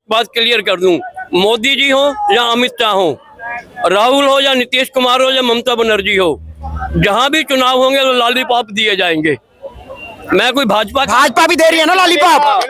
बात क्लियर कर दूं, मोदी जी हो या अमित शाह हो, राहुल हो या नीतीश कुमार हो या ममता बनर्जी हो, जहां भी चुनाव होंगे तो लॉलीपॉप दिए जाएंगे। मैं कोई भाजपा भी दे रही है ना लॉलीपॉप।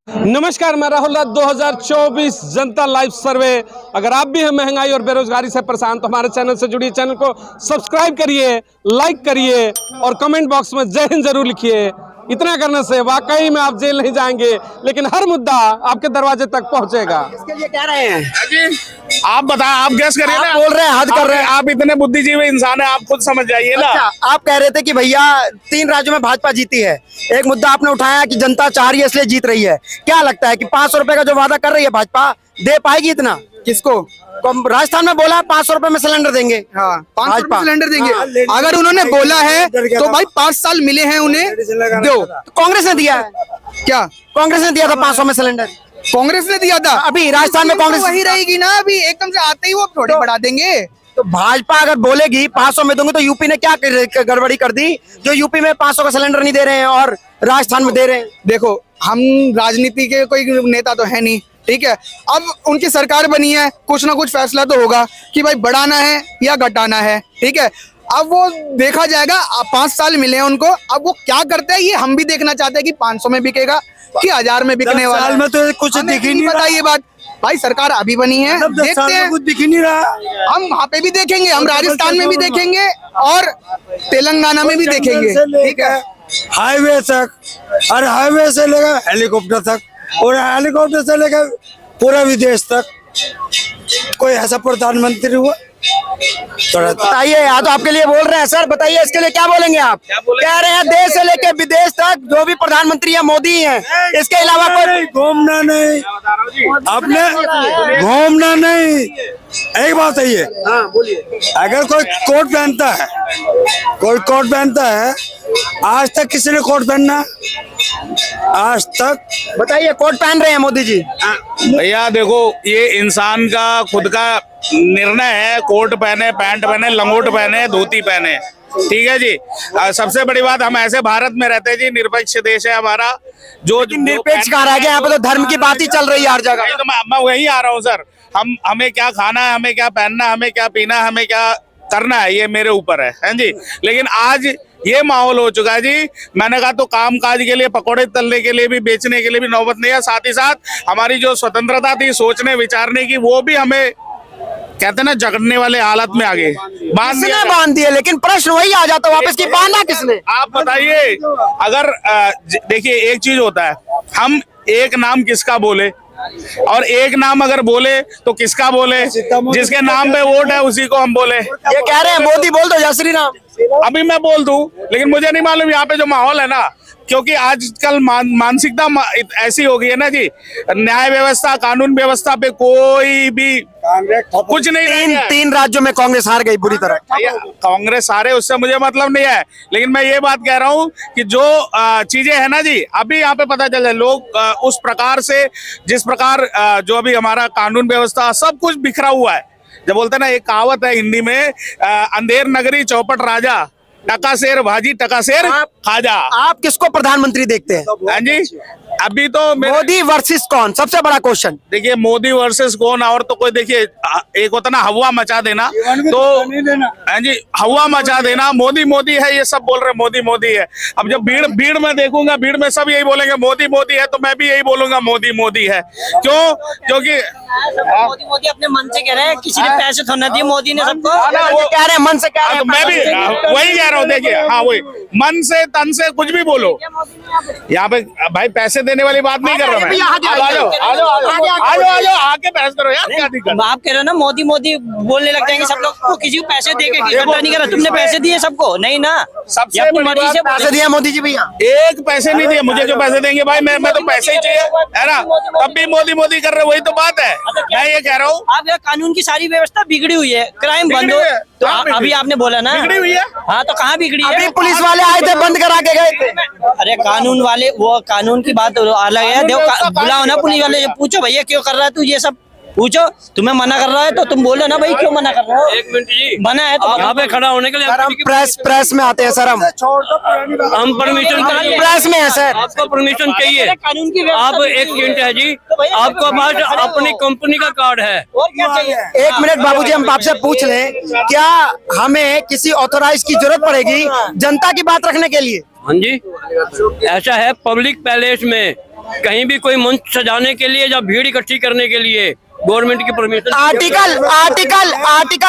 नमस्कार, मैं राहुल राज। 2024 जनता लाइव सर्वे। अगर आप भी हैं महंगाई और बेरोजगारी से परेशान तो हमारे चैनल से जुड़िए, चैनल को सब्सक्राइब करिए, लाइक करिए और कमेंट बॉक्स में जय हिंद जरूर लिखिए। इतना करने से वाकई में आप जेल नहीं जाएंगे, लेकिन हर मुद्दा आपके दरवाजे तक पहुंचेगा। इसके लिए क्या रहे हैं जी आप बताएं, आप गैस करिए ना। आप बोल रहे हैं, हद कर रहे हैं। आप इतने बुद्धिजीवी इंसान है, आप खुद समझ जाइए ना। अच्छा, आप कह रहे थे कि भैया 3 राज्यों में भाजपा जीती है। एक मुद्दा आपने उठाया कि जनता चाह रही है इसलिए जीत रही है। क्या लगता है कि 500 रुपए का जो वादा कर रही है भाजपा, दे पाएगी इतना? किसको? राजस्थान में बोला 500 रुपए में सिलेंडर देंगे। हाँ, 500 भाजपा सिलेंडर देंगे। हाँ। अगर उन्होंने बोला है तो भाई 5 साल मिले हैं उन्हें, दो। तो कांग्रेस ने दिया है क्या? कांग्रेस ने दिया था 500 में सिलेंडर। कांग्रेस ने दिया था। अभी राजस्थान में कांग्रेस वही रहेगी ना। अभी एकदम से आते ही वो थोड़ी बढ़ा देंगे। तो भाजपा अगर बोलेगी 500 में दूंगी, तो यूपी ने क्या गड़बड़ी कर दी जो यूपी में 500 का सिलेंडर नहीं दे रहे हैं और राजस्थान में दे रहे हैं? देखो, हम राजनीति के कोई नेता तो है नहीं, ठीक है। अब उनकी सरकार बनी है, कुछ ना कुछ फैसला तो होगा कि भाई बढ़ाना है या घटाना है, ठीक है। अब वो देखा जाएगा। 5 साल मिले हैं उनको, अब वो क्या करते हैं ये हम भी देखना चाहते हैं कि 500 में बिकेगा कि 1000 में बिकने वाला है। में तो कुछ दिख ही नहीं पता ये बात। भाई सरकार अभी बनी है, देखते हैं। कुछ दिख ही नहीं रहा। हम वहाँ पे भी देखेंगे, हम राजस्थान में भी देखेंगे और तेलंगाना में भी देखेंगे, ठीक है। हाईवे तक और हाईवे से लेकर हेलीकॉप्टर तक और हेलीकॉप्टर से लेकर पूरा विदेश तक कोई ऐसा प्रधानमंत्री हुआ? बताइए, या तो आपके लिए बोल रहे हैं सर, बताइए इसके लिए क्या बोलेंगे आप? कह रहे हैं देश से लेकर विदेश तक जो भी प्रधानमंत्री है मोदी ही है, इसके अलावा कोई घूमना नहीं, अपने घूमना नहीं। एक बात है ये, अगर कोई कोट पहनता है, कोई कोट पहनता है, आज तक किसी ने कोट पहनना? आज तक बताइए, कोट पहन रहे हैं मोदी जी। भैया देखो, ये इंसान का खुद का निर्णय है। कोट पहने, पैंट पहने, लंगोट पहने, धोती पहने, ठीक है जी। सबसे बड़ी बात, हम ऐसे भारत में रहते हैं जी, निरपेक्ष देश है हमारा। जो निरपेक्ष कहाँ रह गया? यहाँ पे तो धर्म की बात ही चल रही है हर जगह। तो मैं वही आ रहा हूँ सर। हमें क्या खाना है, हमें क्या पहनना है, हमें क्या पीना है, हमें क्या करना है, ये मेरे ऊपर है जी। लेकिन आज ये माहौल हो चुका है जी। मैंने कहा तो काम काज के लिए, पकौड़े तलने के लिए भी, बेचने के लिए भी नौबत नहीं है। साथ ही साथ हमारी जो स्वतंत्रता थी सोचने विचारने की, वो भी हमें कहते ना जगड़ने वाले हालत में आ गए। बांध दिए, लेकिन प्रश्न वही आ जाता वापस कि बांधा किसने? आप बताइए। अगर देखिए, एक चीज होता है, हम एक नाम किसका बोले और एक नाम अगर बोले तो किसका बोले? जिसके नाम पे वोट है उसी को हम बोले। ये कह रहे हैं मोदी बोल दो, जय श्री राम। अभी मैं बोल दूं, लेकिन मुझे नहीं मालूम यहाँ पे जो माहौल है ना, क्योंकि आजकल मानसिकता ऐसी हो गई है ना जी। न्याय व्यवस्था, कानून व्यवस्था पे कोई भी कुछ नहीं। 3 राज्यों में कांग्रेस हार गई बुरी तरह। कांग्रेस हारे उससे मुझे मतलब नहीं है, लेकिन मैं ये बात कह रहा हूँ कि जो चीजें है ना जी, अभी यहाँ पे पता चल जाए लोग उस प्रकार से, जिस प्रकार जो अभी हमारा कानून व्यवस्था सब कुछ बिखरा हुआ है। जब बोलते हैं ना, एक कहावत है हिंदी में, अंधेर नगरी चौपट राजा, टका शेर भाजी टका शेर खाजा। आप किसको प्रधानमंत्री देखते हैं? हाँ जी, अभी तो मोदी वर्सेस कौन? सबसे बड़ा क्वेश्चन। देखिए, मोदी वर्सेस कौन, और तो कोई, देखिए एक होता ना हवा मचा देना, तो हाँ जी, हवा मचा देना। मोदी मोदी है, ये सब बोल रहे मोदी मोदी है। अब जब भीड़ में देखूंगा, भीड़ में सब यही बोलेंगे मोदी मोदी है, तो मैं भी यही बोलूंगा मोदी मोदी है। क्यों? क्योंकि मोदी मोदी अपने मन से कह रहे हैं, किसी ने पैसे थोड़ा दिए, मोदी ने सबको वो कह रहे हैं मन से कह रहे हैं। तो मैं भी वही कह रहा हूँ। देखिए, हाँ वही, मन से तन से कुछ भी बोलो। यहाँ पे भाई पैसे देने वाली बात नहीं कर रहा मैं। आ जाओ, आके बहस करो यार, क्या दिक्कत? आप कह रहे हो ना मोदी मोदी बोलने लग जाएंगे सब लोग, तो किसी को पैसे दे के इकट्ठा नहीं करा। तुमने पैसे दिए सबको? नहीं ना, सबसे बड़ी मर्जी से पैसे दिए मोदी जी भैया? एक पैसे नहीं दिए, मुझे क्यों पैसे देंगे भाई? मैं तो पैसे ही चाहिए, है ना। तब भी मोदी मोदी कर रहे, वही तो बात है। मैं ये कह रहा हूँ, आप कानून की सारी व्यवस्था बिगड़ी हुई है, क्राइम बंद हो। तो अभी आपने बोला ना बिगड़ी हुई है। हाँ, तो कहाँ बिगड़ी है? अभी पुलिस वाले आए थे, बंद करा के गए थे। अरे कानून वाले, वो कानून की बात अलग है। देखो, बुलाओ ना पुलिस वाले, पूछो भैया क्यों कर रहा है तू ये सब। पूछो, तुम्हें मना कर रहा है तो तुम बोलो ना भाई, क्यों मना कर रहे हो? एक मिनट जी, मना है तो यहाँ पे खड़ा होने के लिए सर हम प्रेस में आते हैं सर, हम हम परमिशन प्रेस में है सर। आपको परमिशन चाहिए? कानून की व्यवस्था आप एक मिनट है जी, आपको पास अपनी कंपनी का कार्ड है? और क्या चाहिए? एक मिनट बाबूजी, हम आपसे पूछ लें, क्या हमें किसी ऑथोराइज की जरूरत पड़ेगी जनता की बात रखने के लिए? हाँ जी, ऐसा है, पब्लिक पैलेस में कहीं भी कोई मंच सजाने के लिए या भीड़ इकट्ठी करने के लिए गवर्नमेंट की परमिशन। आर्टिकल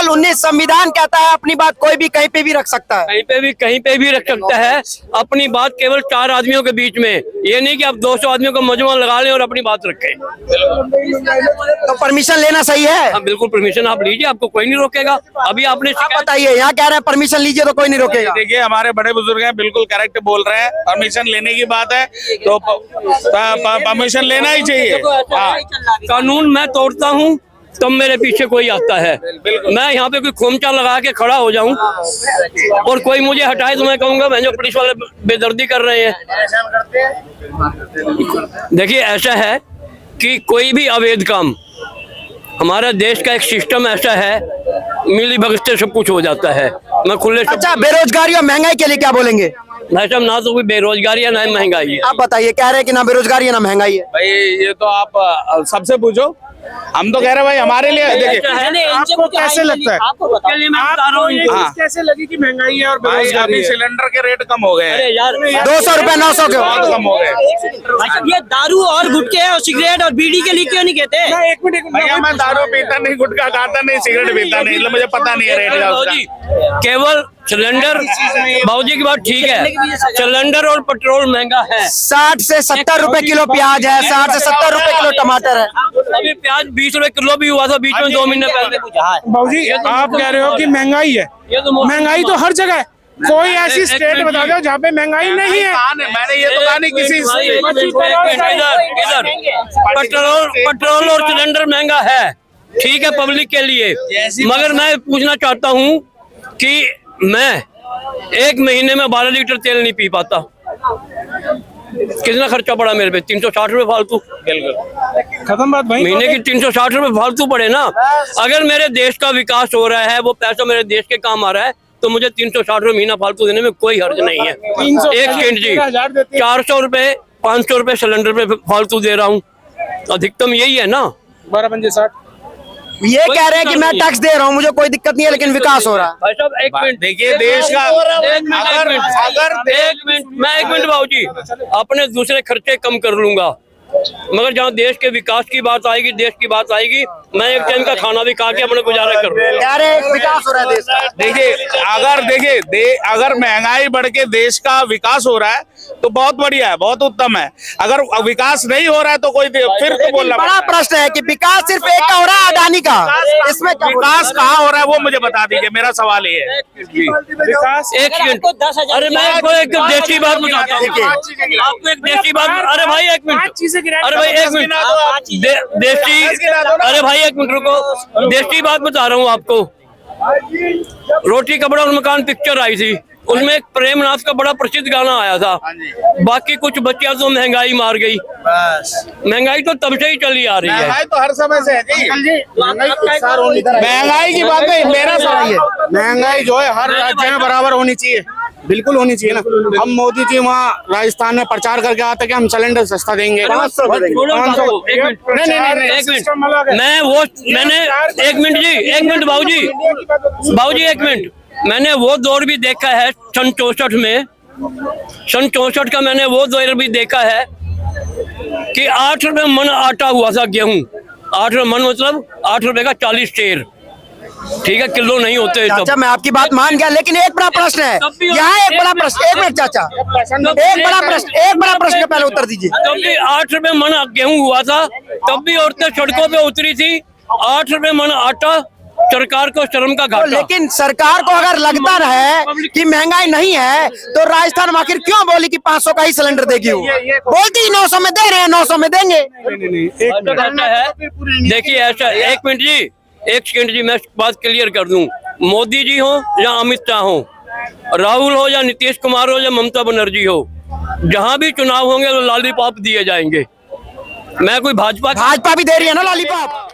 19 संविधान कहता है अपनी बात कोई भी कहीं पे भी रख सकता है, कहीं पे भी रख सकता है अपनी बात, केवल 4 आदमियों के बीच में। ये नहीं कि आप 200 आदमियों को मजमा लगा लें और अपनी बात रखें। तो परमिशन लेना सही है। हाँ बिल्कुल, परमिशन आप लीजिए, आपको कोई नहीं रोकेगा। अभी आपने आप बताइए, यहाँ कह रहे हैं परमिशन लीजिए तो कोई नहीं रोकेगा। देखिए हमारे बड़े बुजुर्ग हैं, बिल्कुल करेक्ट बोल रहे हैं, परमिशन लेने की बात है तो परमिशन लेना ही चाहिए। हाँ, कानून मैं तोड़ता हूँ तब मेरे पीछे कोई आता है। मैं यहाँ पे कोई खोमचा लगा के खड़ा हो जाऊं और कोई मुझे हटाए तो मैं कहूंगा मैं जो पुलिस वाले बेदर्दी कर रहे हैं। देखिए ऐसा है कि कोई भी अवैध काम, हमारा देश का एक सिस्टम ऐसा है, मिली भगत से सब कुछ हो जाता है। मैं खुले अच्छा, बेरोजगारी और महंगाई के लिए क्या बोलेंगे? भाई साहब, ना तो कोई बेरोजगारी है ना ही महंगाई है। आप बताइए, कह रहे हैं कि ना बेरोजगारी है ना महंगाई है। भाई ये तो आप सबसे पूछो, हम तो कह रहे हैं भाई हमारे लिए। देखिए आपको कैसे लगता है? आपको बताओ। कैसे लगी कि महंगाई है और भाई अभी सिलेंडर के रेट कम हो गए अरे हैं, यार 200 रुपए 900 के बहुत कम हो गए। ये दारू और गुटखे और सिगरेट और बीड़ी के लिए क्यों नहीं कहते? एक मिनट भैया मैं दारू पीता नहीं, गुटखा खाता नहीं, सिगरेट पीता नहीं, मतलब मुझे पता नहीं है रेट का उसका। बाबूजी, केवल सिलेंडर, बाबूजी की बात ठीक है, सिलेंडर और पेट्रोल महंगा है। 60 से 70 रुपए किलो प्याज है, 60 से 70 रुपए किलो टमाटर है। अभी प्याज 20 रुपए किलो भी हुआ था बीच में 2 महीने पहले। बाबूजी, आप कह रहे हो कि महंगाई है, ये तो महंगाई तो हर जगह है। कोई ऐसी स्टेट बता दो जहाँ पे महंगाई नहीं है। मैंने ये तो कहा नहीं किसी इधर पेट्रोल और सिलेंडर महंगा है, ठीक है पब्लिक के लिए, मगर मैं पूछना चाहता हूँ कि मैं एक महीने में 12 लीटर तेल नहीं पी पाता। कितना खर्चा पड़ा मेरे पे? 360 रुपए फालतू। बिल्कुल खत्म बात भाई। महीने की 360 रुपए फालतू पड़े ना। अगर मेरे देश का विकास हो रहा है, वो पैसा मेरे देश के काम आ रहा है, तो मुझे 360 रुपए महीना फालतू देने में कोई हर्ज नहीं है। एक सेकंड जी, 400 रुपए 500 रुपए सिलेंडर पे फालतू दे रहा हूँ, अधिकतम यही है ना। 12/60। ये कह रहे हैं कि मैं टैक्स दे रहा हूँ, मुझे कोई दिक्कत नहीं है, लेकिन विकास हो रहा है। भाई साहब एक मिनट देखिए देश का मैं एक मिनट बाबूजी, अपने दूसरे खर्चे कम कर लूंगा, मगर जहाँ देश के विकास की बात आएगी, देश की बात आएगी, मैं एक टाइम का खाना भी खा के अपने गुजारा कर लूंगा। कह रहे हैं विकास हो रहा है देश का। देखिए अगर महंगाई बढ़ के देश का विकास हो रहा है तो बहुत बढ़िया है, बहुत उत्तम है। अगर विकास नहीं हो रहा है तो कोई फिर तो बोलना बड़ा प्रश्न है कि विकास सिर्फ एक का हो रहा है, अडानी का, इसमें क्या विकास कहाँ हो रहा है वो मुझे बता दीजिए, मेरा सवाल ये है। विकास एक सेकंड, अरे मैं आपको एक देसी बात बताता हूँ, आपको एक देसी बात। अरे भाई एक मिनट, अरे भाई एक मिनट, देसी, अरे भाई एक मिनट रुको, देसी बात बता रहा हूँ आपको। रोटी कपड़ा और मकान पिक्चर आई थी, उसमें एक प्रेमनाथ का बड़ा प्रसिद्ध गाना आया था, बाकी कुछ बच्चियां तो महंगाई मार गई। महंगाई तो तब से ही चली आ रही है। महंगाई तो हर समय से है जी, महंगाई की बात नहीं, मेरा सवाल है महंगाई जो है हर राज्य में बराबर होनी चाहिए, बिल्कुल होनी चाहिए ना। हम मोदी जी वहाँ राजस्थान में प्रचार करके आते कि हम सिलेंडर सस्ता देंगे। एक मिनट, मैंने एक मिनट जी, एक मिनट बाबूजी एक मिनट, मैंने वो दौर भी देखा है सन 64 में, सन 64 का मैंने वो दौर भी देखा है कि 8 रुपए मन आटा हुआ था, गेहूं 8 रुपए मन, मतलब 8 रुपए का 40 शेर, ठीक है, किलो नहीं होते। चाचा मैं आपकी बात मान गया, लेकिन एक बड़ा प्रश्न है यहाँ, एक बड़ा प्रश्न, एक मिनट चाचा, एक बड़ा प्रश्न पहले उत्तर दीजिए। तब भी 8 रुपए मन गेहूं हुआ था, तब भी औरतें सड़कों पे उतरी थी। 8 रुपए मन आटा, सरकार को शर्म का घाटा। लेकिन सरकार को अगर लगता रहे कि महंगाई नहीं है तो राजस्थान आखिर क्यों बोली कि 500 का ही सिलेंडर देगी? वो बोलती 900 में दे रहे हैं, 900 में देंगे। देखिए ऐसा, एक मिनट जी, एक सेकंड जी, मैं बात क्लियर कर दूं। मोदी जी हो या अमित शाह हो, राहुल हो या नीतीश कुमार हो या ममता बनर्जी हो, जहां भी चुनाव होंगे तो लॉलीपॉप दिए जाएंगे। मैं कोई भाजपा भी दे रही है ना लॉलीपॉप।